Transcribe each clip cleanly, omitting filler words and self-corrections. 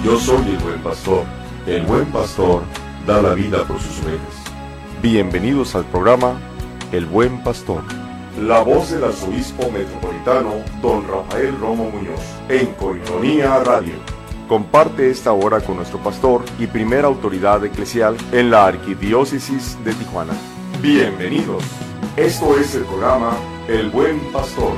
Yo soy el buen pastor. El buen pastor da la vida por sus ovejas. Bienvenidos al programa El Buen Pastor. La voz del arzobispo metropolitano, don Rafael Romo Muñoz, en Coinonía Radio. Comparte esta hora con nuestro pastor y primera autoridad eclesial en la Arquidiócesis de Tijuana. Bienvenidos. Esto es el programa El Buen Pastor.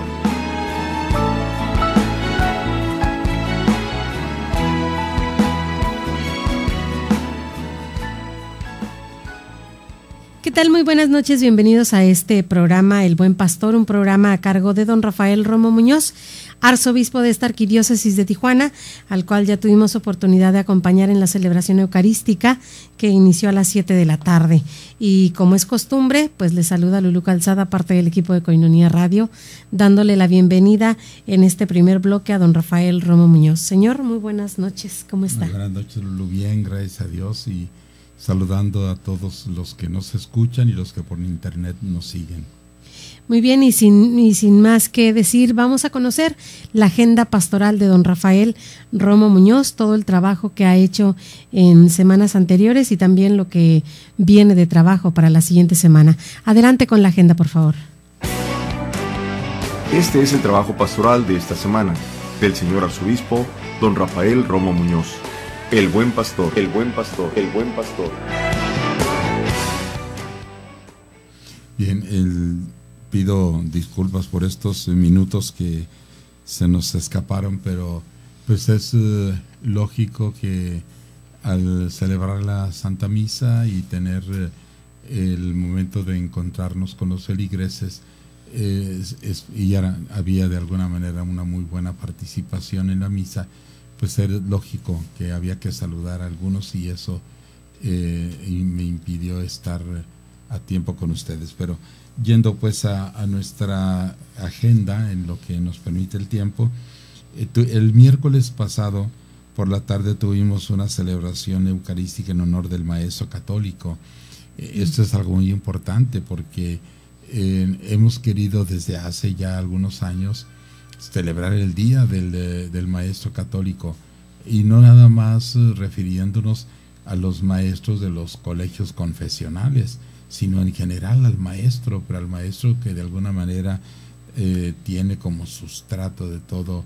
¿Qué tal? Muy buenas noches, bienvenidos a este programa El Buen Pastor, un programa a cargo de don Rafael Romo Muñoz, arzobispo de esta arquidiócesis de Tijuana, al cual ya tuvimos oportunidad de acompañar en la celebración eucarística que inició a las 7 de la tarde. Y como es costumbre, pues le saluda Lulú Calzada, parte del equipo de Coinonía Radio, dándole la bienvenida en este primer bloque a don Rafael Romo Muñoz. Señor, muy buenas noches, ¿cómo está? Muy buenas noches, Lulú, bien, gracias a Dios, y saludando a todos los que nos escuchan y los que por internet nos siguen. Muy bien, y sin más que decir, vamos a conocer la agenda pastoral de don Rafael Romo Muñoz, todo el trabajo que ha hecho en semanas anteriores y también lo que viene de trabajo para la siguiente semana. Adelante con la agenda, por favor. Este es el trabajo pastoral de esta semana, del señor arzobispo, don Rafael Romo Muñoz. El buen pastor, el buen pastor, el buen pastor. Bien, pido disculpas por estos minutos que se nos escaparon, pero pues es lógico que al celebrar la Santa Misa y tener el momento de encontrarnos con los feligreses, y ya había de alguna manera una muy buena participación en la misa, pues era lógico que había que saludar a algunos y eso y me impidió estar a tiempo con ustedes. Pero yendo pues a nuestra agenda, en lo que nos permite el tiempo, el miércoles pasado por la tarde tuvimos una celebración eucarística en honor del maestro católico. Esto es algo muy importante porque hemos querido desde hace ya algunos años celebrar el día del maestro católico, y no nada más refiriéndonos a los maestros de los colegios confesionales, sino en general al maestro, pero al maestro que de alguna manera tiene como sustrato de todo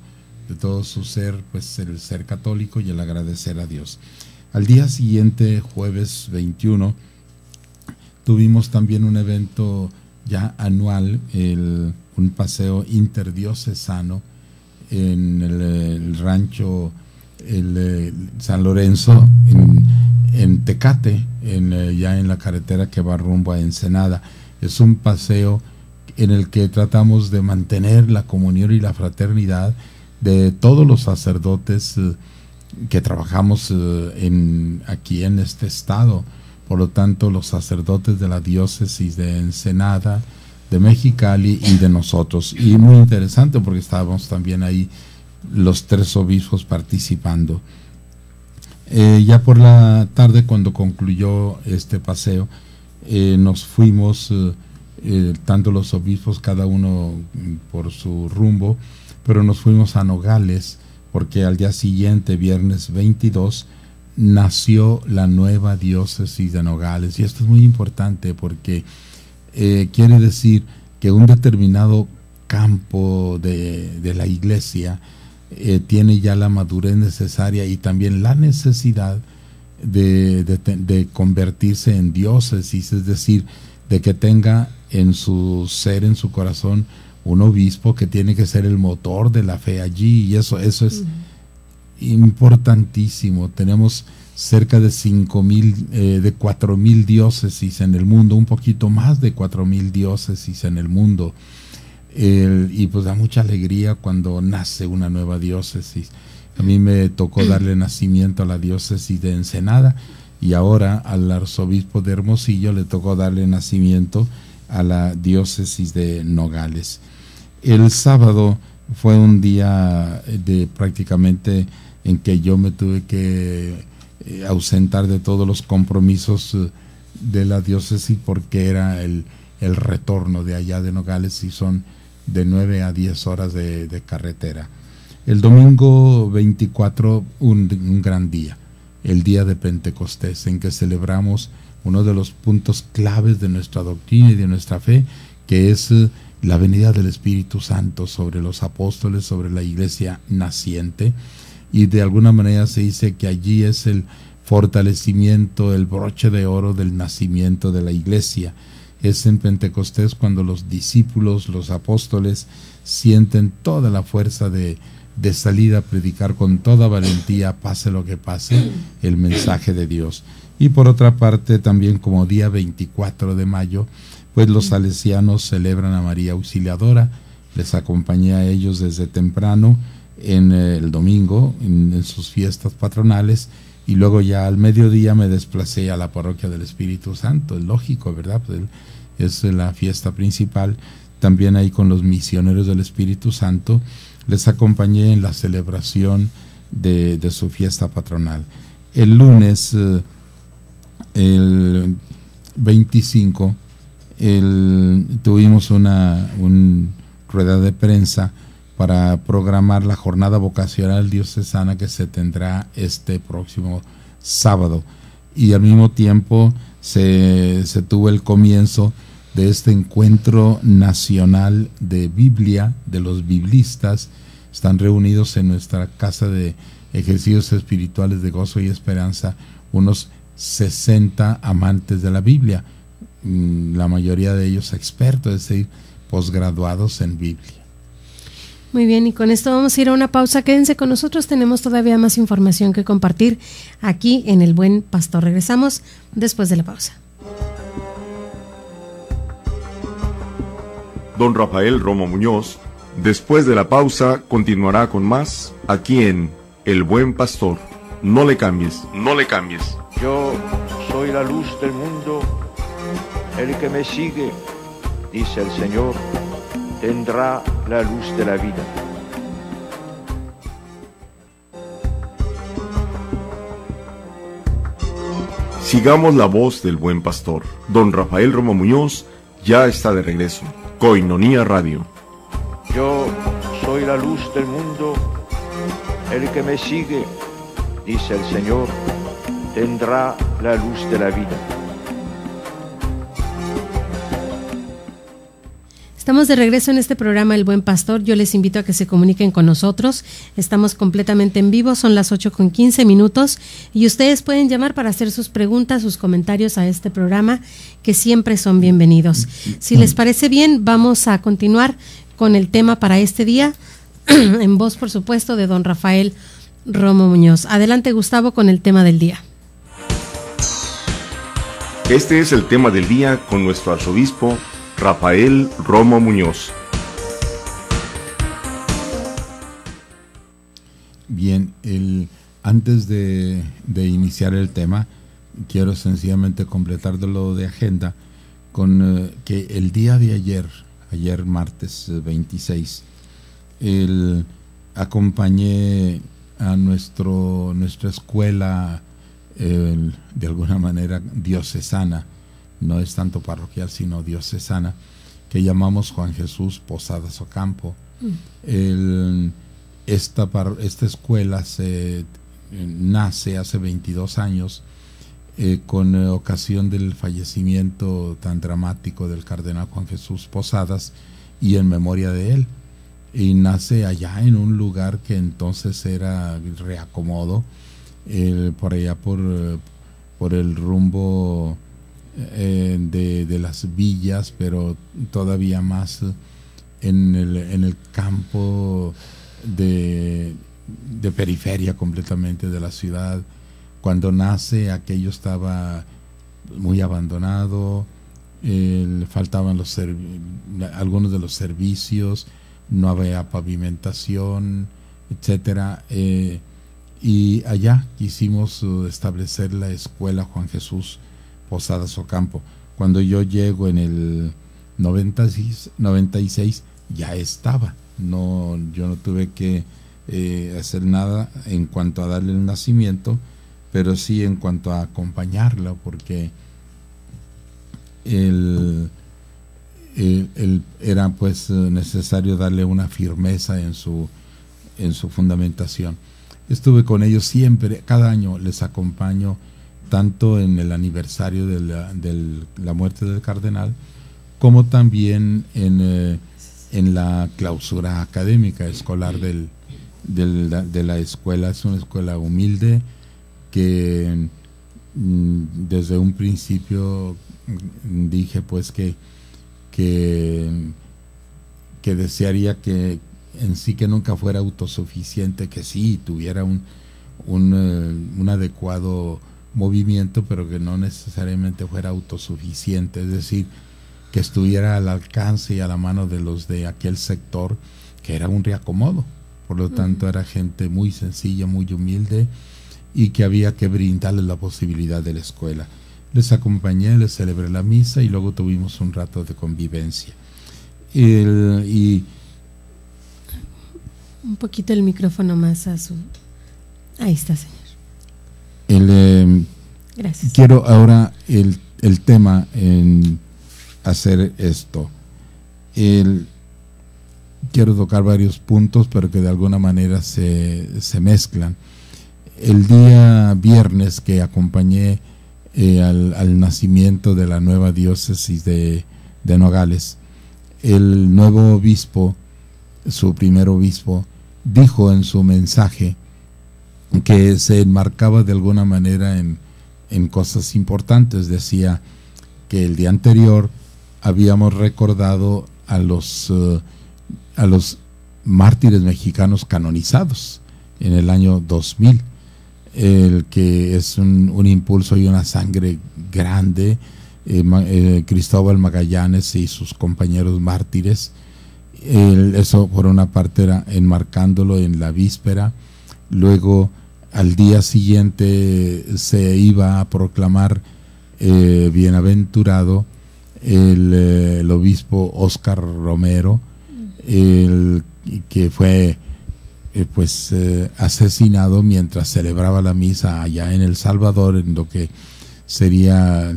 su ser, pues el ser católico y el agradecer a Dios. Al día siguiente, jueves 21, tuvimos también un evento ya anual, un paseo interdiocesano en el rancho San Lorenzo en Tecate, ya en la carretera que va rumbo a Ensenada. Es un paseo en el que tratamos de mantener la comunión y la fraternidad de todos los sacerdotes que trabajamos aquí en este estado. Por lo tanto, los sacerdotes de la diócesis de Ensenada, de Mexicali y de nosotros. Y muy interesante porque estábamos también ahí los 3 obispos participando. Ya por la tarde, cuando concluyó este paseo, nos fuimos, tanto los obispos, cada uno por su rumbo, pero nos fuimos a Nogales, porque al día siguiente, viernes 22, nació la nueva diócesis de Nogales. Y esto es muy importante porque quiere decir que un determinado campo de la iglesia tiene ya la madurez necesaria y también la necesidad de convertirse en diócesis, es decir, de que tenga en su ser, en su corazón, un obispo que tiene que ser el motor de la fe allí, y eso es importantísimo. Tenemos cerca de 4,000 diócesis en el mundo, un poquito más de 4,000 diócesis en el mundo, y pues da mucha alegría cuando nace una nueva diócesis. A mí me tocó darle nacimiento a la diócesis de Ensenada, y ahora al arzobispo de Hermosillo le tocó darle nacimiento a la diócesis de Nogales. El sábado fue un día prácticamente en que yo me tuve que ausentar de todos los compromisos de la diócesis, porque era el retorno de allá de Nogales, y son de 9 a 10 horas de carretera. El domingo 24, un gran día, el día de Pentecostés, en que celebramos uno de los puntos claves de nuestra doctrina y de nuestra fe, que es la venida del Espíritu Santo sobre los apóstoles, sobre la iglesia naciente, y de alguna manera se dice que allí es el fortalecimiento, el broche de oro del nacimiento de la iglesia. Es en Pentecostés cuando los discípulos, los apóstoles, sienten toda la fuerza de salir a predicar con toda valentía, pase lo que pase, el mensaje de Dios. Y por otra parte, también como día 24 de mayo, pues los salesianos celebran a María Auxiliadora. Les acompañé a ellos desde temprano en el domingo, en sus fiestas patronales, y luego ya al mediodía me desplacé a la parroquia del Espíritu Santo. Es lógico, ¿verdad? Pues es la fiesta principal. También ahí con los misioneros del Espíritu Santo les acompañé en la celebración de su fiesta patronal. El lunes, el 25, tuvimos una rueda de prensa para programar la jornada vocacional diocesana que se tendrá este próximo sábado, y al mismo tiempo se tuvo el comienzo de este encuentro nacional de Biblia, de los biblistas. Están reunidos en nuestra casa de ejercicios espirituales de gozo y esperanza unos 60 amantes de la Biblia, la mayoría de ellos expertos, es decir, posgraduados en Biblia. Muy bien, y con esto vamos a ir a una pausa. Quédense con nosotros, tenemos todavía más información que compartir aquí en El Buen Pastor. Regresamos después de la pausa. Don Rafael Romo Muñoz, después de la pausa, continuará con más aquí en El Buen Pastor. No le cambies, no le cambies. Yo soy la luz del mundo. El que me sigue, dice el Señor, tendrá la luz de la vida. Sigamos la voz del Buen Pastor. Don Rafael Romo Muñoz ya está de regreso. Koinonia Radio. Yo soy la luz del mundo. El que me sigue, dice el Señor, tendrá la luz de la vida. Estamos de regreso en este programa El Buen Pastor. Yo les invito a que se comuniquen con nosotros. Estamos completamente en vivo, son las 8:15 y ustedes pueden llamar para hacer sus preguntas, sus comentarios a este programa, que siempre son bienvenidos. Si les parece bien, vamos a continuar con el tema para este día, en voz, por supuesto, de don Rafael Romo Muñoz. Adelante, Gustavo, con el tema del día. Este es el tema del día con nuestro arzobispo Rafael Romo Muñoz. Bien, antes de iniciar el tema, quiero sencillamente completar lo de agenda con que el día de ayer martes 26, acompañé a nuestra escuela, de alguna manera diocesana, no es tanto parroquial sino diocesana, que llamamos Juan Jesús Posadas Ocampo. Esta escuela nace hace 22 años con ocasión del fallecimiento tan dramático del cardenal Juan Jesús Posadas y en memoria de él, y nace allá en un lugar que entonces era Reacomodo, por allá por el rumbo de las villas, pero todavía más en el campo de periferia completamente de la ciudad. Cuando nace, aquello estaba muy abandonado, faltaban algunos de los servicios, no había pavimentación, etcétera, y allá quisimos establecer la escuela Juan Jesús Posadas Ocampo. Cuando yo llego en el 96 ya estaba. Yo no tuve que hacer nada en cuanto a darle el nacimiento, pero sí en cuanto a acompañarla, porque era pues necesario darle una firmeza en en su fundamentación. Estuve con ellos siempre, cada año les acompaño, tanto en el aniversario de la muerte del cardenal, como también en la clausura académica escolar de la escuela. Es una escuela humilde que desde un principio dije pues que desearía que en sí que nunca fuera autosuficiente, que sí tuviera un adecuado movimiento, pero que no necesariamente fuera autosuficiente, es decir, que estuviera al alcance y a la mano de los de aquel sector, que era un reacomodo. Por lo tanto, era gente muy sencilla, muy humilde, y que había que brindarles la posibilidad de la escuela. Les acompañé, les celebré la misa y luego tuvimos un rato de convivencia. Y un poquito el micrófono más a su... Ahí está, señor. Gracias. Quiero ahora el tema en hacer esto. Quiero tocar varios puntos, pero que de alguna manera se mezclan. El día viernes que acompañé al nacimiento de la nueva diócesis de Nogales, el nuevo obispo, su primer obispo, dijo en su mensaje que se enmarcaba de alguna manera en cosas importantes. Decía que el día anterior habíamos recordado a los mártires mexicanos canonizados en el año 2000, el que es un impulso y una sangre grande. Cristóbal Magallanes y sus compañeros mártires, eso por una parte era enmarcándolo en la víspera. Luego al día siguiente se iba a proclamar bienaventurado el obispo Óscar Romero, que fue asesinado mientras celebraba la misa allá en El Salvador, en lo que sería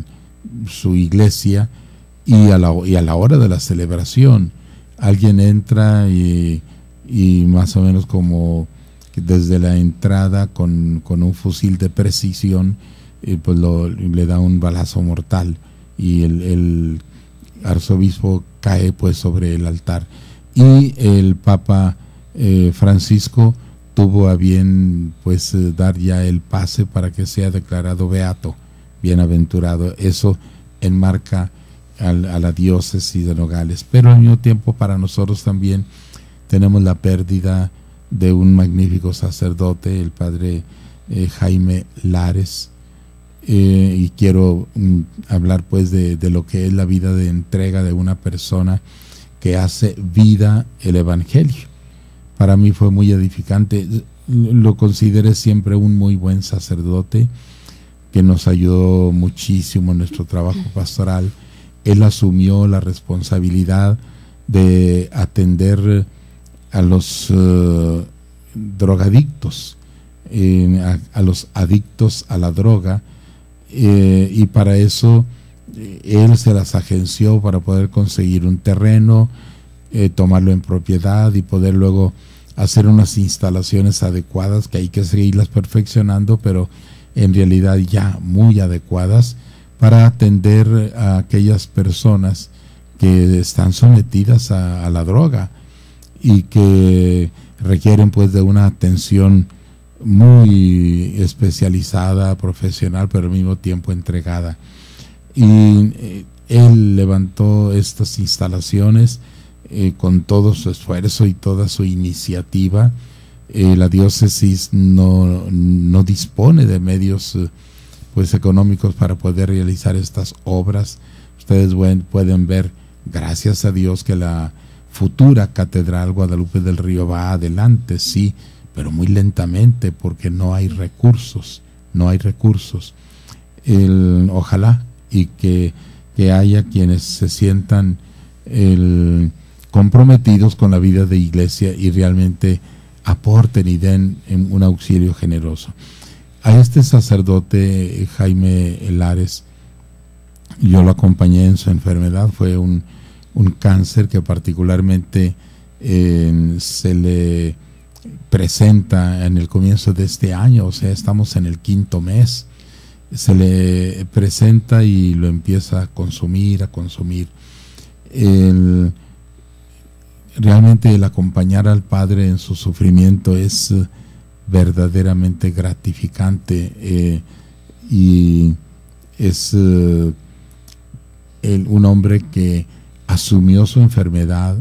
su iglesia, y a la hora de la celebración alguien entra y más o menos como desde la entrada con un fusil de precisión pues le da un balazo mortal y el arzobispo cae pues sobre el altar, y el Papa Francisco tuvo a bien pues dar ya el pase para que sea declarado beato, bienaventurado. Eso enmarca a la diócesis de Nogales, pero al mismo tiempo para nosotros también tenemos la pérdida de un magnífico sacerdote, el padre Jaime Lares, y quiero hablar pues de lo que es la vida de entrega de una persona que hace vida el evangelio. Para mí fue muy edificante, lo consideré siempre un muy buen sacerdote que nos ayudó muchísimo en nuestro trabajo pastoral. Él asumió la responsabilidad de atender a los drogadictos, a los adictos a la droga, y para eso él se las agenció para poder conseguir un terreno, tomarlo en propiedad y poder luego hacer unas instalaciones adecuadas, que hay que seguirlas perfeccionando, pero en realidad ya muy adecuadas para atender a aquellas personas que están sometidas a la droga y que requieren pues de una atención muy especializada, profesional, pero al mismo tiempo entregada. Y él levantó estas instalaciones con todo su esfuerzo y toda su iniciativa. La diócesis no dispone de medios pues económicos para poder realizar estas obras. Ustedes pueden ver, gracias a Dios, que la futura Catedral Guadalupe del Río va adelante, sí, pero muy lentamente porque no hay recursos. Ojalá y que haya quienes se sientan comprometidos con la vida de iglesia y realmente aporten y den un auxilio generoso. A este sacerdote Jaime Lares, yo lo acompañé en su enfermedad. Fue un cáncer que particularmente se le presenta en el comienzo de este año, o sea, estamos en el 5º mes, se le presenta y lo empieza a consumir. Realmente el acompañar al Padre en su sufrimiento es verdaderamente gratificante, y es un hombre que asumió su enfermedad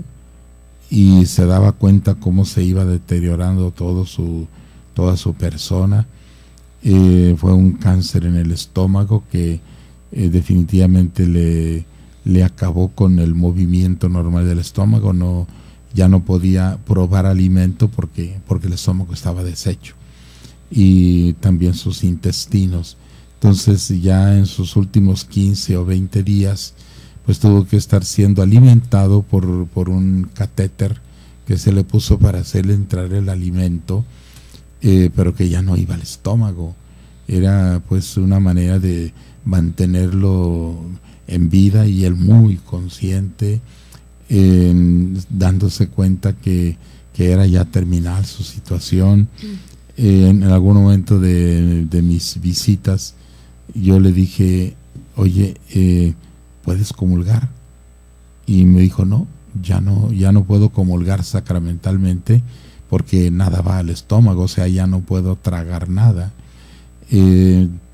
y se daba cuenta cómo se iba deteriorando toda su persona. Fue un cáncer en el estómago que definitivamente le acabó con el movimiento normal del estómago. Ya no podía probar alimento porque el estómago estaba deshecho, y también sus intestinos. Entonces ya en sus últimos 15 o 20 días pues tuvo que estar siendo alimentado por un catéter que se le puso para hacerle entrar el alimento, pero que ya no iba al estómago. Era pues una manera de mantenerlo en vida, y él muy consciente, dándose cuenta que era ya terminal su situación. En algún momento de mis visitas yo le dije: oye, ¿puedes comulgar? Y me dijo: no, ya no puedo comulgar sacramentalmente porque nada va al estómago, o sea, ya no puedo tragar nada.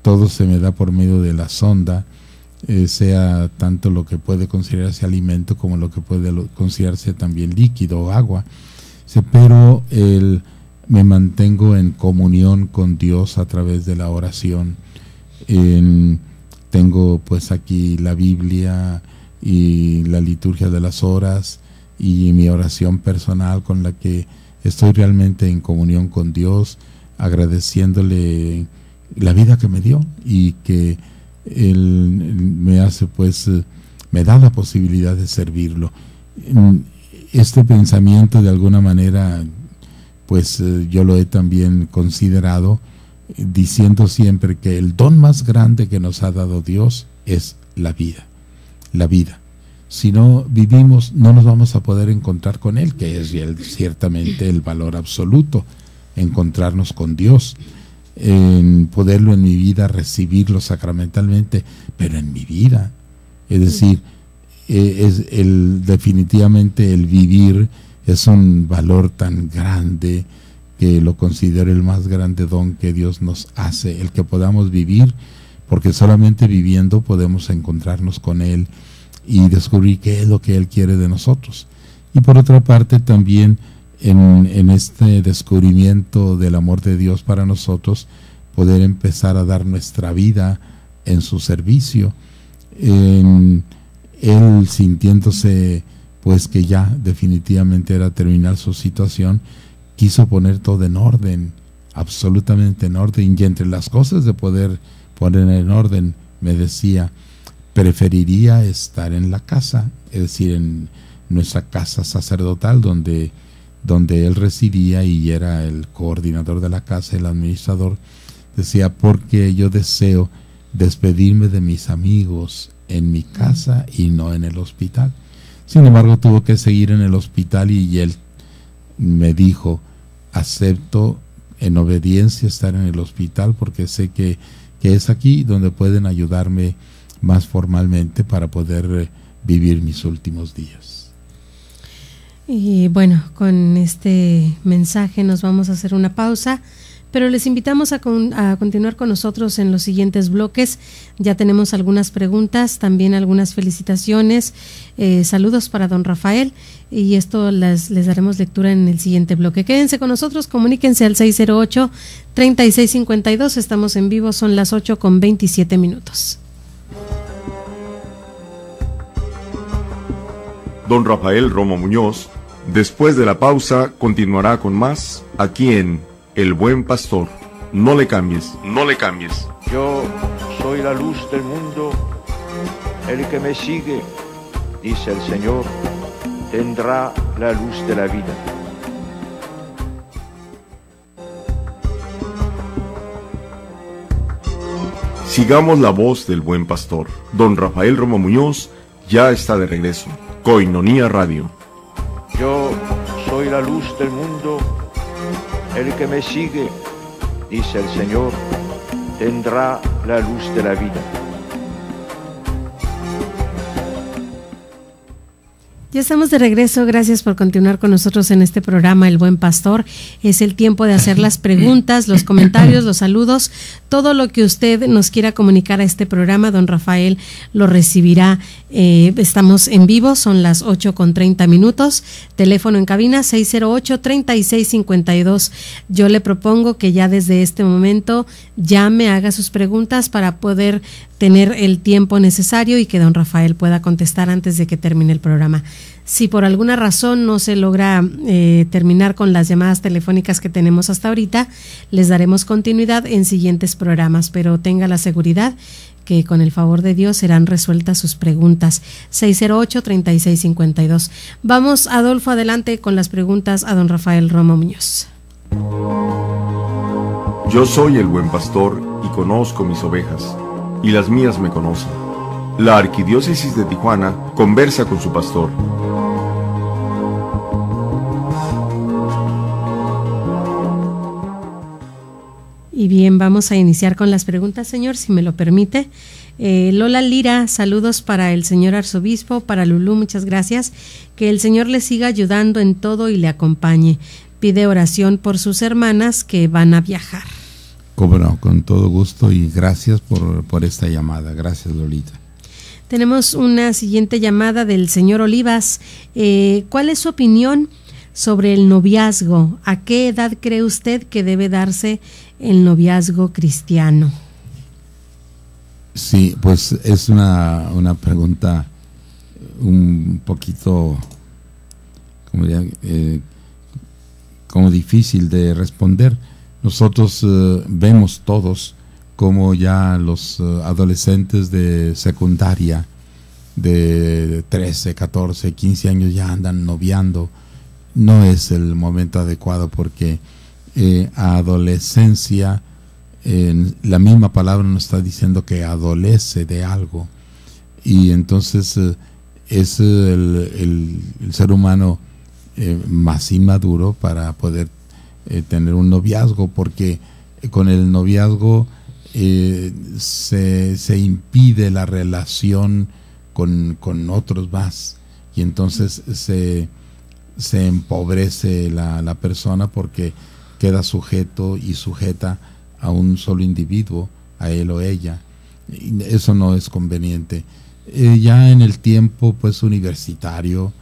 Todo se me da por medio de la sonda, sea tanto lo que puede considerarse alimento como lo que puede considerarse también líquido o agua. Pero me mantengo en comunión con Dios a través de la oración. Tengo pues aquí la Biblia y la liturgia de las horas y mi oración personal, con la que estoy realmente en comunión con Dios, agradeciéndole la vida que me dio, y que Él me hace pues, me da la posibilidad de servirlo. Este pensamiento, de alguna manera, pues yo lo he también considerado, diciendo siempre que el don más grande que nos ha dado Dios es la vida. Si no vivimos, no nos vamos a poder encontrar con Él, que es ciertamente el valor absoluto, encontrarnos con Dios, en poderlo en mi vida, recibirlo sacramentalmente, pero en mi vida. Es decir, definitivamente el vivir es un valor tan grande que lo considero el más grande don que Dios nos hace, el que podamos vivir, porque solamente viviendo podemos encontrarnos con Él y descubrir qué es lo que Él quiere de nosotros. Y por otra parte también en este descubrimiento del amor de Dios para nosotros, poder empezar a dar nuestra vida en su servicio, Él sintiéndose pues que ya definitivamente era terminar su situación, quiso poner todo en orden, absolutamente en orden, y entre las cosas de poder poner en orden, me decía: preferiría estar en la casa, es decir, en nuestra casa sacerdotal, donde él residía y era el coordinador de la casa, el administrador. Decía: porque yo deseo despedirme de mis amigos en mi casa y no en el hospital. Sin embargo, tuvo que seguir en el hospital, y él me dijo: acepto en obediencia estar en el hospital, porque sé que es aquí donde pueden ayudarme más formalmente para poder vivir mis últimos días. Y bueno, con este mensaje nos vamos a hacer una pausa, pero les invitamos a continuar con nosotros en los siguientes bloques. Ya tenemos algunas preguntas, también algunas felicitaciones, saludos para don Rafael, y esto les daremos lectura en el siguiente bloque. Quédense con nosotros, comuníquense al 608-3652, estamos en vivo, son las 8:27. Don Rafael Romo Muñoz, después de la pausa, continuará con más aquí en El Buen Pastor. No le cambies, no le cambies. Yo soy la luz del mundo. El que me sigue, dice el Señor, tendrá la luz de la vida. Sigamos la voz del Buen Pastor. Don Rafael Romo Muñoz ya está de regreso. Koinonia Radio. Yo soy la luz del mundo. El que me sigue, dice el Señor, tendrá la luz de la vida. Ya estamos de regreso, gracias por continuar con nosotros en este programa El Buen Pastor. Es el tiempo de hacer las preguntas, los comentarios, los saludos, todo lo que usted nos quiera comunicar a este programa, don Rafael lo recibirá. Estamos en vivo, son las 8:30, teléfono en cabina 608-3652. Yo le propongo que ya desde este momento llame, haga sus preguntas para poder tener el tiempo necesario y que don Rafael pueda contestar antes de que termine el programa. Si por alguna razón no se logra terminar con las llamadas telefónicas que tenemos hasta ahorita, les daremos continuidad en siguientes programas, pero tenga la seguridad que con el favor de Dios serán resueltas sus preguntas. 608-3652. Vamos, Adolfo, adelante con las preguntas a don Rafael Romo Muñoz. Yo soy el buen pastor y conozco mis ovejas, y las mías me conocen. La Arquidiócesis de Tijuana conversa con su pastor. Y bien, vamos a iniciar con las preguntas, señor, si me lo permite. Lola Lira, saludos para el señor arzobispo, para Lulú, muchas gracias. Que el Señor le siga ayudando en todo y le acompañe. Pide oración por sus hermanas que van a viajar. Cómo no, con todo gusto y gracias por esta llamada. Gracias, Lolita. Tenemos una siguiente llamada del señor Olivas. ¿Cuál es su opinión sobre el noviazgo? ¿A qué edad cree usted que debe darse el noviazgo cristiano? Sí, pues es una pregunta un poquito como difícil de responder. Nosotros vemos todos como ya los adolescentes de secundaria de 13, 14, 15 años ya andan noviando. No es el momento adecuado porque adolescencia, la misma palabra nos está diciendo que adolece de algo, y entonces es el ser humano más inmaduro para poder tener un noviazgo, porque con el noviazgo se impide la relación con otros más, y entonces se empobrece la persona porque queda sujeto y sujeta a un solo individuo, a él o ella. Y eso no es conveniente. Ya en el tiempo pues universitario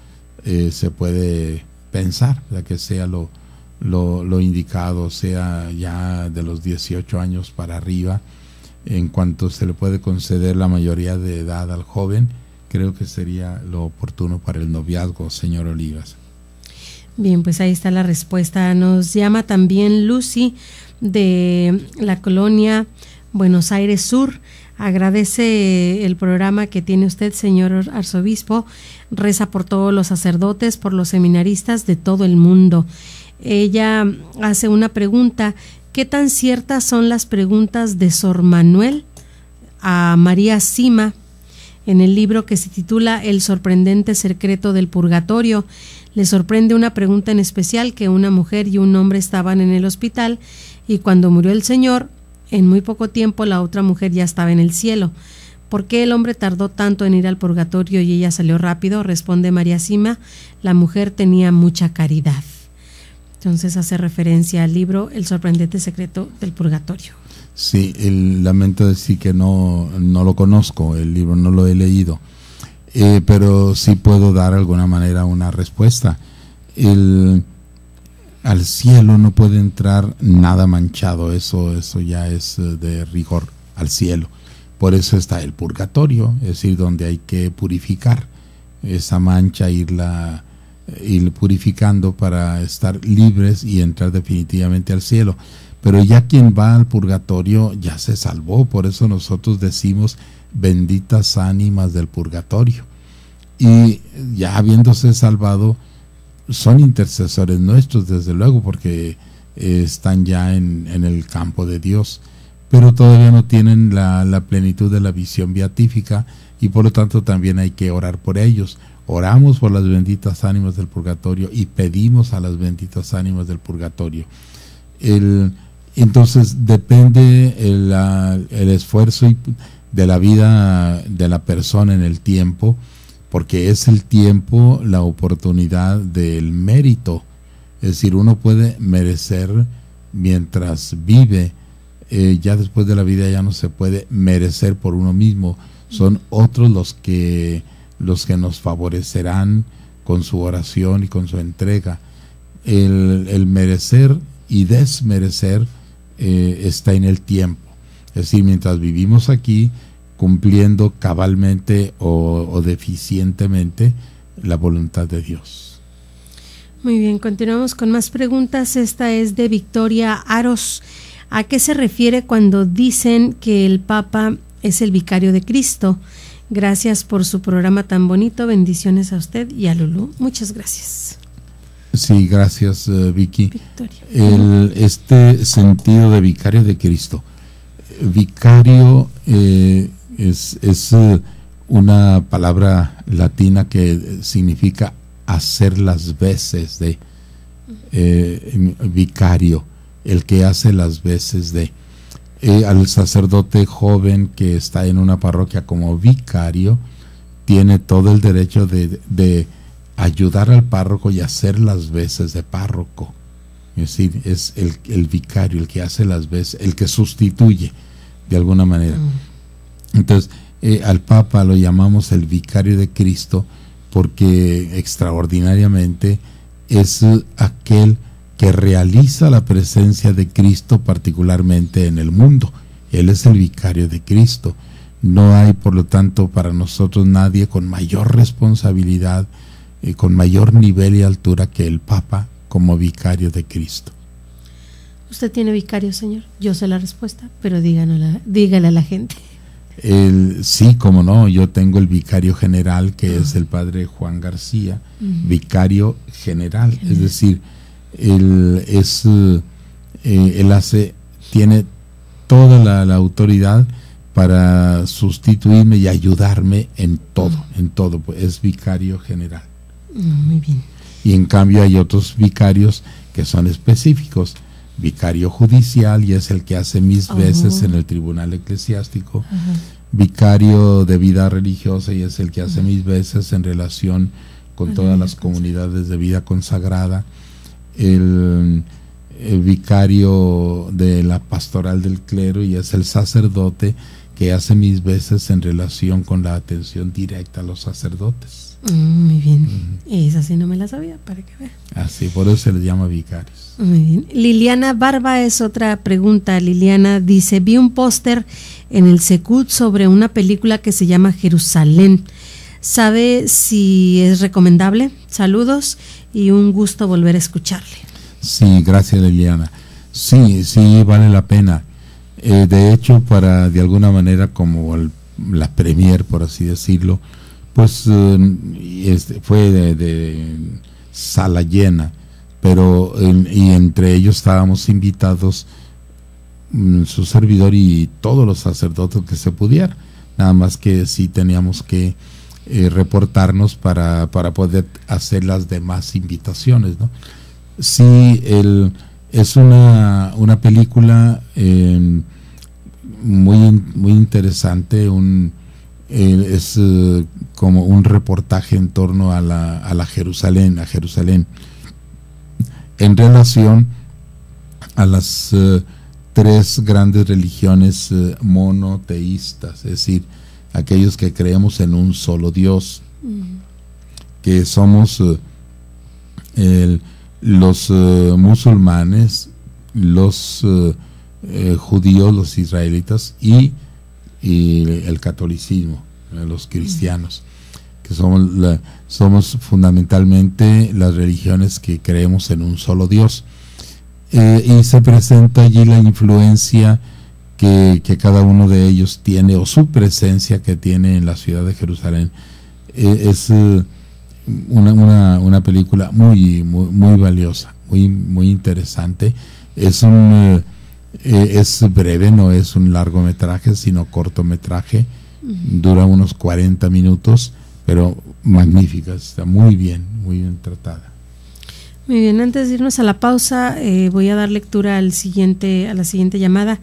se puede pensar que sea lo indicado, sea ya de los 18 años para arriba, en cuanto se le puede conceder la mayoría de edad al joven. Creo que sería lo oportuno para el noviazgo, señor Olivas. Bien, pues ahí está la respuesta. Nos llama también Lucy de la colonia Buenos Aires Sur. Agradece el programa que tiene usted, señor arzobispo. Reza por todos los sacerdotes, por los seminaristas de todo el mundo. Ella hace una pregunta: ¿qué tan ciertas son las preguntas de Sor Manuel a María Sima en el libro que se titula El sorprendente secreto del purgatorio? Le sorprende una pregunta en especial: que una mujer y un hombre estaban en el hospital y cuando murió el Señor, en muy poco tiempo la otra mujer ya estaba en el cielo. ¿Por qué el hombre tardó tanto en ir al purgatorio y ella salió rápido? Responde María Sima: la mujer tenía mucha caridad. Entonces hace referencia al libro El sorprendente secreto del purgatorio. Sí, lamento decir que no lo conozco, el libro no lo he leído, pero sí puedo dar de alguna manera una respuesta. Al cielo no puede entrar nada manchado, eso ya es de rigor, al cielo. Por eso está el purgatorio, es decir, donde hay que purificar esa mancha, ir purificando para estar libres y entrar definitivamente al cielo. Pero ya quien va al purgatorio ya se salvó, por eso nosotros decimos benditas ánimas del purgatorio. Y ya habiéndose salvado, son intercesores nuestros, desde luego, porque están ya en el campo de Dios, pero todavía no tienen la plenitud de la visión beatífica, y por lo tanto también hay que orar por ellos, oramos por las benditas ánimas del purgatorio y pedimos a las benditas ánimas del purgatorio. Entonces depende el esfuerzo de la vida de la persona en el tiempo, porque es el tiempo la oportunidad del mérito. Es decir, uno puede merecer mientras vive, ya después de la vida ya no se puede merecer por uno mismo, son otros los que nos favorecerán con su oración y con su entrega. El merecer y desmerecer está en el tiempo, es decir, mientras vivimos aquí cumpliendo cabalmente o deficientemente la voluntad de Dios. Muy bien, continuamos con más preguntas. Esta es de Victoria Aros. ¿A qué se refiere cuando dicen que el Papa es el vicario de Cristo? Gracias por su programa tan bonito. Bendiciones a usted y a Lulú. Muchas gracias. Sí, gracias, Vicky. Victoria. Este sentido de vicario de Cristo. Vicario es una palabra latina que significa hacer las veces de. Vicario, el que hace las veces de. Al sacerdote joven que está en una parroquia como vicario, tiene todo el derecho de ayudar al párroco y hacer las veces de párroco. Es decir, es el vicario, el que hace las veces, el que sustituye de alguna manera. Entonces, al Papa lo llamamos el vicario de Cristo porque extraordinariamente es aquel que realiza la presencia de Cristo particularmente en el mundo. Él es el vicario de Cristo. No hay, por lo tanto, para nosotros nadie con mayor responsabilidad, con mayor nivel y altura que el Papa como vicario de Cristo. ¿Usted tiene vicario, señor? Yo sé la respuesta, pero dígale a la gente. Sí, como no, yo tengo el vicario general, que es el padre Juan García, vicario general, es decir, él tiene toda la autoridad para sustituirme y ayudarme en todo, pues es vicario general. Muy bien. Y en cambio hay otros vicarios que son específicos. Vicario judicial, y es el que hace mis veces en el tribunal eclesiástico. Vicario de vida religiosa, y es el que hace mis veces en relación con todas las comunidades de vida consagrada. El vicario de la pastoral del clero, y es el sacerdote que hace mis veces en relación con la atención directa a los sacerdotes. Muy bien. Esa sí no me la sabía, para que vea. Así, por eso se les llama vicarios. Muy bien. Liliana Barba es otra pregunta. Liliana dice: vi un póster en el Secut sobre una película que se llama Jerusalén. ¿Sabe si es recomendable? Saludos y un gusto volver a escucharle. Sí, gracias, Liliana. Sí, vale la pena. De hecho, para de alguna manera como la premier, por así decirlo, pues fue de sala llena, pero y entre ellos estábamos invitados su servidor y todos los sacerdotes que se pudiera, nada más que sí teníamos que reportarnos para poder hacer las demás invitaciones, ¿no? Sí, es una película muy interesante, es como un reportaje en torno a Jerusalén, en relación a las tres grandes religiones monoteístas, es decir, aquellos que creemos en un solo Dios, que somos los musulmanes, los judíos, los israelitas y el catolicismo, los cristianos, que somos fundamentalmente las religiones que creemos en un solo Dios. Y se presenta allí la influencia que cada uno de ellos tiene, o su presencia que tiene en la ciudad de Jerusalén. Es una película muy valiosa, muy interesante. Es breve, no es un largometraje, sino cortometraje. Dura unos 40 minutos, pero magnífica, está muy bien tratada. Muy bien, antes de irnos a la pausa, voy a dar lectura a la siguiente llamada.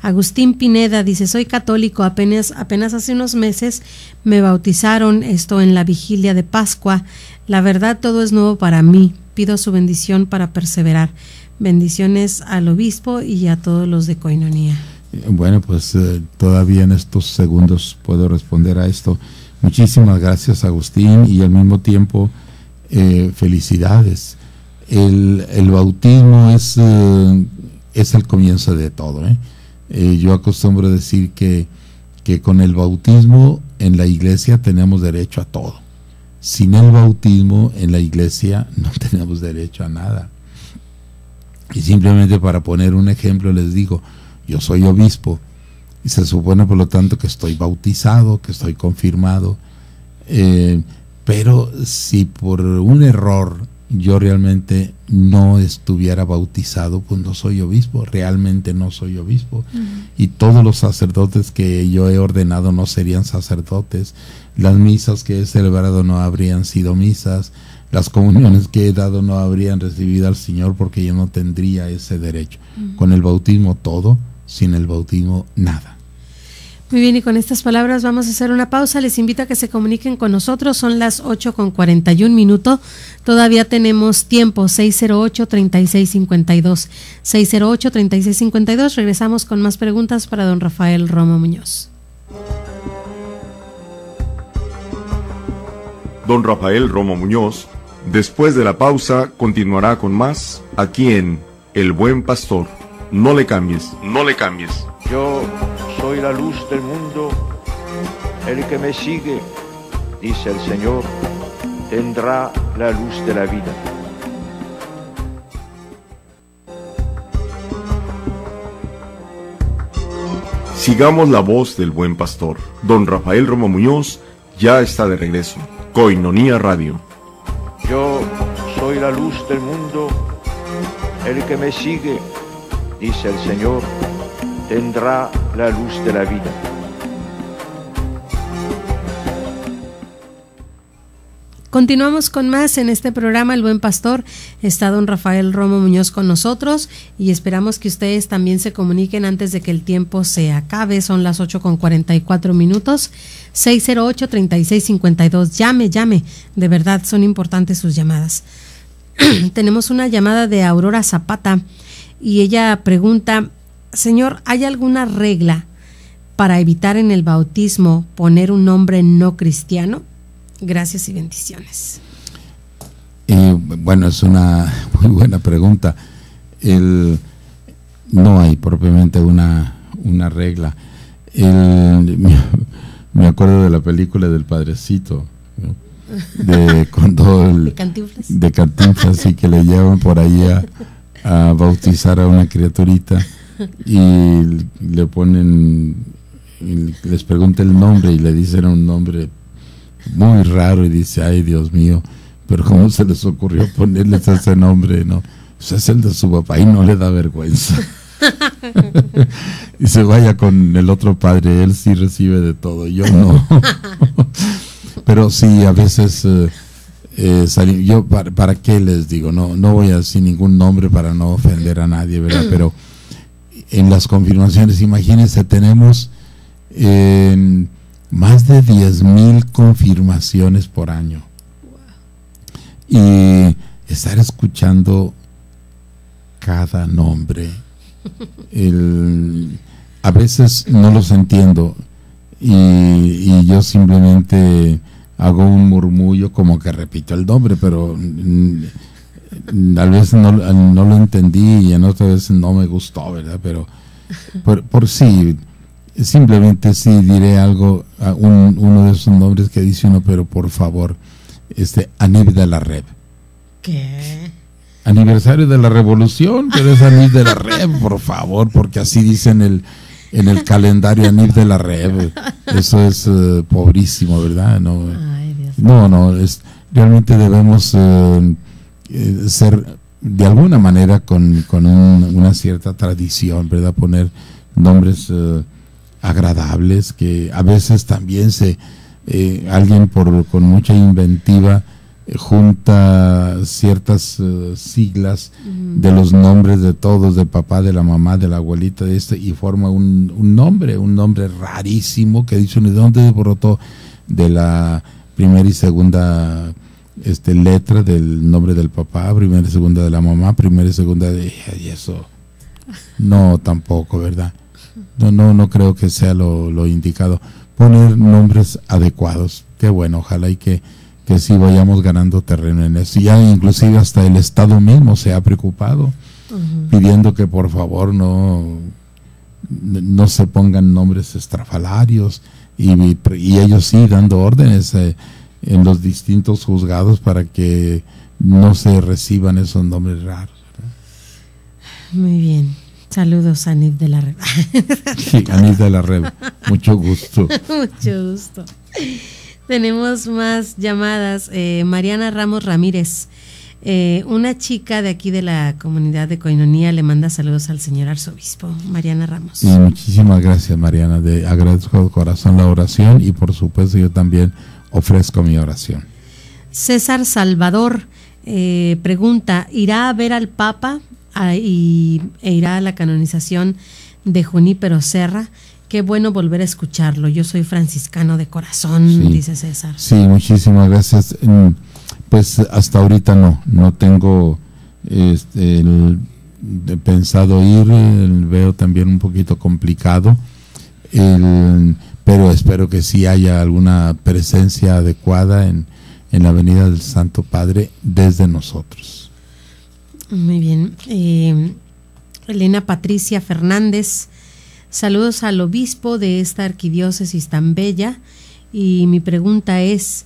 Agustín Pineda dice: soy católico, apenas hace unos meses me bautizaron, esto en la vigilia de Pascua. La verdad, todo es nuevo para mí. Pido su bendición para perseverar. Bendiciones al obispo y a todos los de Koinonia. Bueno, pues todavía en estos segundos puedo responder a esto. Muchísimas gracias, Agustín, y al mismo tiempo felicidades. El bautismo es el comienzo de todo, yo acostumbro decir que con el bautismo en la iglesia tenemos derecho a todo. Sin el bautismo en la iglesia no tenemos derecho a nada. Y simplemente para poner un ejemplo les digo, yo soy obispo y se supone por lo tanto que estoy bautizado, que estoy confirmado, pero si por un error yo realmente no estuviera bautizado, pues no soy obispo, realmente no soy obispo. Y todos los sacerdotes que yo he ordenado no serían sacerdotes, las misas que he celebrado no habrían sido misas, las comuniones que he dado no habrían recibido al Señor, porque yo no tendría ese derecho. Con el bautismo todo, sin el bautismo nada. Muy bien, y con estas palabras vamos a hacer una pausa. Les invito a que se comuniquen con nosotros. Son las 8:41. Todavía tenemos tiempo. 608-3652. 608-3652. Regresamos con más preguntas para don Rafael Romo Muñoz. Don Rafael Romo Muñoz, después de la pausa, continuará con más aquí en El Buen Pastor. No le cambies, no le cambies. Yo soy la luz del mundo, el que me sigue, dice el Señor, tendrá la luz de la vida. Sigamos la voz del Buen Pastor. Don Rafael Romo Muñoz ya está de regreso. Koinonia Radio. Yo soy la luz del mundo, el que me sigue, dice el Señor, tendrá la luz de la vida. Continuamos con más en este programa El Buen Pastor. Está don Rafael Romo Muñoz con nosotros y esperamos que ustedes también se comuniquen antes de que el tiempo se acabe. Son las 8:44. 608-3652. Llame. De verdad, son importantes sus llamadas. Tenemos una llamada de Aurora Zapata y ella pregunta: Señor, ¿hay alguna regla para evitar en el bautismo poner un nombre no cristiano? Gracias y bendiciones. Bueno, es una muy buena pregunta. No hay propiamente una regla. Me acuerdo de la película del Padrecito, ¿no? De Cantinflas, sí, que le llevan por ahí a bautizar a una criaturita y le ponen, les pregunta el nombre y le dicen un nombre muy raro y dice: ay, Dios mío, pero ¿cómo se les ocurrió ponerles ese nombre? No, pues es el de su papá y no le da vergüenza. Y se vaya con el otro padre, él sí recibe de todo, yo no. Pero sí, a veces yo para qué les digo, no voy a decir ningún nombre para no ofender a nadie, ¿verdad? Pero en las confirmaciones, imagínense, tenemos más de 10,000 confirmaciones por año. Y estar escuchando cada nombre, a veces no los entiendo y yo simplemente hago un murmullo como que repito el nombre, pero a veces no lo entendí y en otras veces no me gustó, ¿verdad? Pero por sí, simplemente sí diré algo, uno de esos nombres que dice uno, pero por favor, Anib de la Rev. ¿Qué? Aniversario de la Revolución, pero es Anib de la Rev, por favor, porque así dice en el calendario Anib de la Rev. Eso es pobrísimo, ¿verdad? No, ay, Dios. No, realmente debemos ser de alguna manera con una cierta tradición, ¿verdad? Poner nombres agradables que a veces también alguien con mucha inventiva junta ciertas siglas de los nombres de todos, del papá, de la mamá, de la abuelita, y forma un nombre rarísimo que dice, ¿de dónde brotó? De la primera y segunda letra del nombre del papá, primera y segunda de la mamá, primera y segunda de ella, y eso no, tampoco, ¿verdad? No creo que sea lo indicado. Poner nombres adecuados, qué bueno, ojalá y que sí vayamos ganando terreno en eso. Ya inclusive hasta el Estado mismo se ha preocupado, pidiendo que por favor no se pongan nombres estrafalarios, y ellos sí dando órdenes en los distintos juzgados para que no se reciban esos nombres raros, ¿verdad? Muy bien. Saludos a Anif de la Reba. Sí, Anif de la Reba. Mucho gusto. Mucho gusto. Tenemos más llamadas. Mariana Ramos Ramírez, una chica de aquí de la comunidad de Koinonía, le manda saludos al señor arzobispo. Mariana Ramos. Sí, muchísimas gracias, Mariana. Agradezco de corazón la oración, y por supuesto yo también ofrezco mi oración. César Salvador pregunta, ¿irá a ver al Papa e irá a la canonización de Junípero Serra? Qué bueno volver a escucharlo. Yo soy franciscano de corazón, sí, dice César. Sí, muchísimas gracias. Pues hasta ahorita no tengo pensado ir. Veo también un poquito complicado, pero espero que sí haya alguna presencia adecuada en la Avenida del Santo Padre desde nosotros. Muy bien. Elena Patricia Fernández, saludos al obispo de esta arquidiócesis tan bella, y mi pregunta es,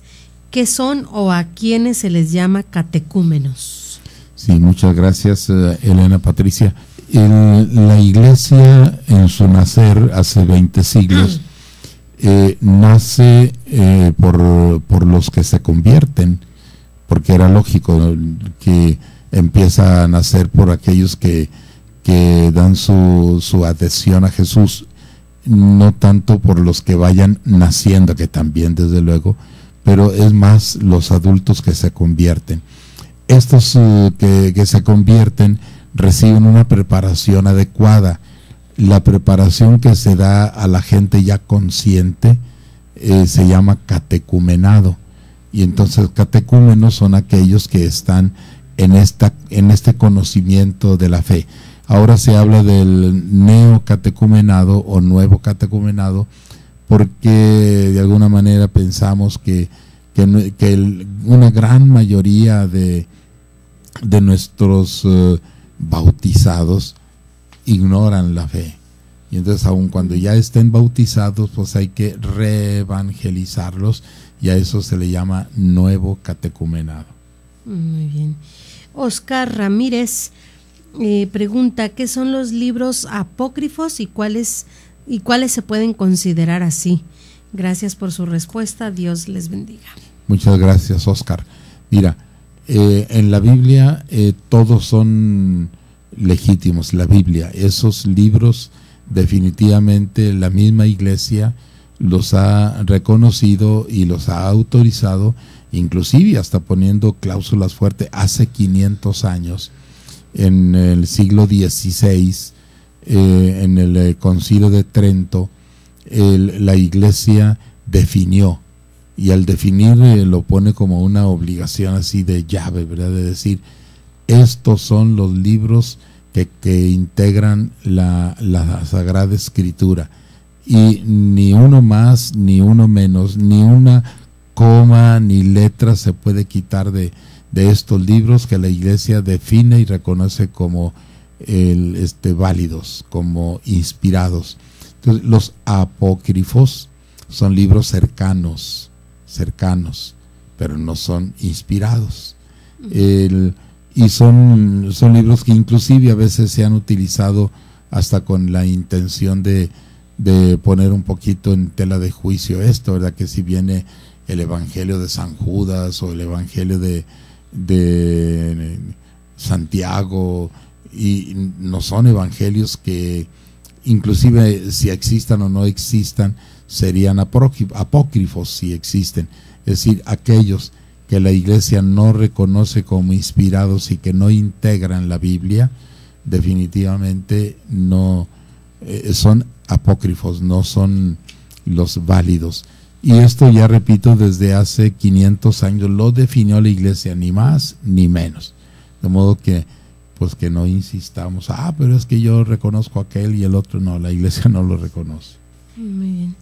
¿qué son o a quiénes se les llama catecúmenos? Sí, muchas gracias, Elena Patricia. La Iglesia en su nacer hace 20 siglos nace por los que se convierten, porque era lógico que empieza a nacer por aquellos que dan su adhesión a Jesús, no tanto por los que vayan naciendo, que también desde luego, pero es más los adultos que se convierten. Estos que se convierten reciben una preparación adecuada. La preparación que se da a la gente ya consciente se llama catecumenado, y entonces catecúmenos son aquellos que están en este conocimiento de la fe. Ahora se habla del neocatecumenado o nuevo catecumenado, porque de alguna manera pensamos que una gran mayoría de nuestros bautizados ignoran la fe, y entonces aun cuando ya estén bautizados, pues hay que reevangelizarlos, y a eso se le llama nuevo catecumenado. Muy bien. Oscar Ramírez pregunta, ¿qué son los libros apócrifos y cuáles se pueden considerar así? Gracias por su respuesta, Dios les bendiga. Muchas gracias, Oscar. Mira, en la Biblia todos son legítimos. La Biblia, esos libros, definitivamente la misma Iglesia los ha reconocido y los ha autorizado, inclusive hasta poniendo cláusulas fuertes hace 500 años. En el siglo XVI, en el Concilio de Trento, la Iglesia definió, y al definir lo pone como una obligación así de llave, ¿verdad? De decir, estos son los libros que integran la Sagrada Escritura, y ni uno más, ni uno menos, ni una coma ni letra se puede quitar de estos libros que la Iglesia define y reconoce como válidos, como inspirados. Entonces, los apócrifos son libros cercanos, pero no son inspirados. Y son libros que inclusive a veces se han utilizado hasta con la intención de poner un poquito en tela de juicio esto, ¿verdad? Que si viene el Evangelio de San Judas o el Evangelio de Santiago, y no son evangelios que, inclusive si existan o no existan, serían apócrifos si existen, es decir, aquellos que la Iglesia no reconoce como inspirados y que no integran la Biblia, definitivamente no son apócrifos, no son los válidos. Y esto, ya repito, desde hace 500 años lo definió la Iglesia, ni más ni menos. De modo que, pues que no insistamos, pero es que yo reconozco aquel y el otro no, la Iglesia no lo reconoce. Muy bien.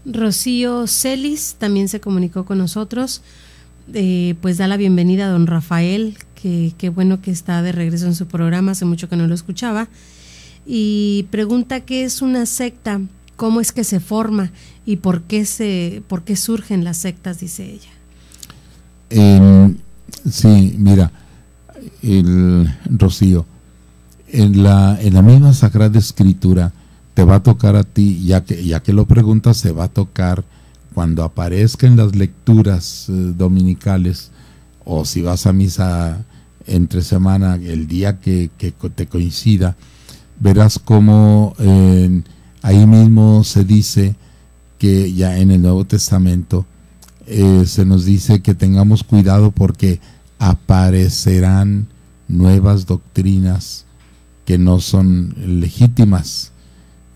Rocío Celis también se comunicó con nosotros, pues da la bienvenida a don Rafael, que qué bueno que está de regreso en su programa, hace mucho que no lo escuchaba, y pregunta qué es una secta, cómo es que se forma y por qué surgen las sectas, dice ella. Sí, mira, Rocío, en la misma Sagrada Escritura te va a tocar a ti, ya que lo preguntas, te va a tocar cuando aparezca en las lecturas dominicales, o si vas a misa entre semana, el día que te coincida, verás cómo ahí mismo se dice que ya en el Nuevo Testamento se nos dice que tengamos cuidado porque aparecerán nuevas doctrinas que no son legítimas,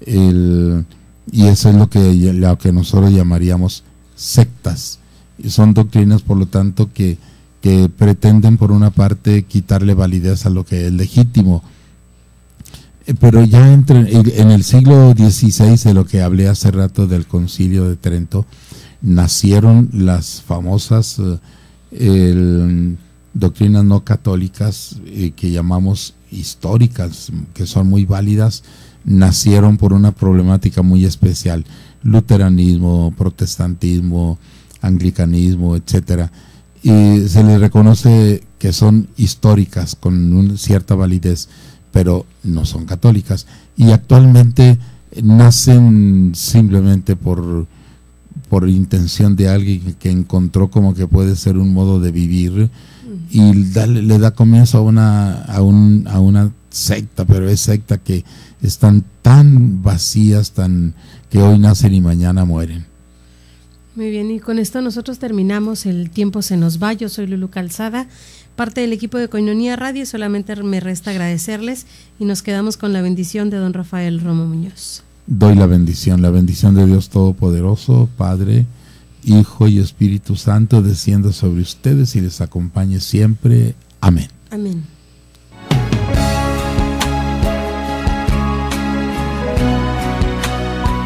y eso es lo que nosotros llamaríamos sectas. Son doctrinas, por lo tanto, que pretenden, por una parte, quitarle validez a lo que es legítimo. Pero ya en el siglo XVI, de lo que hablé hace rato del Concilio de Trento, nacieron las famosas doctrinas no católicas, que llamamos históricas, que son muy válidas. Nacieron por una problemática muy especial: luteranismo, protestantismo, anglicanismo, etcétera, y se les reconoce que son históricas con una cierta validez, pero no son católicas, y actualmente nacen simplemente por intención de alguien que encontró como que puede ser un modo de vivir, y le da comienzo a una secta, pero es secta que están tan vacías, que hoy nacen y mañana mueren. Muy bien, y con esto nosotros terminamos, el tiempo se nos va. Yo soy Lulu Calzada, parte del equipo de Koinonia Radio, solamente me resta agradecerles y nos quedamos con la bendición de don Rafael Romo Muñoz. Doy la bendición de Dios Todopoderoso, Padre, Hijo y Espíritu Santo, descienda sobre ustedes y les acompañe siempre. Amén. Amén.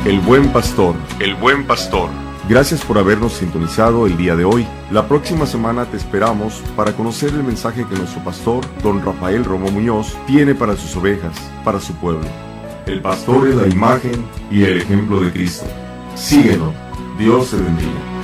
El buen pastor, el buen pastor. Gracias por habernos sintonizado el día de hoy. La próxima semana te esperamos para conocer el mensaje que nuestro pastor, don Rafael Romo Muñoz, tiene para sus ovejas, para su pueblo. El pastor es la imagen y el ejemplo de Cristo. Síguenos. Dios te bendiga.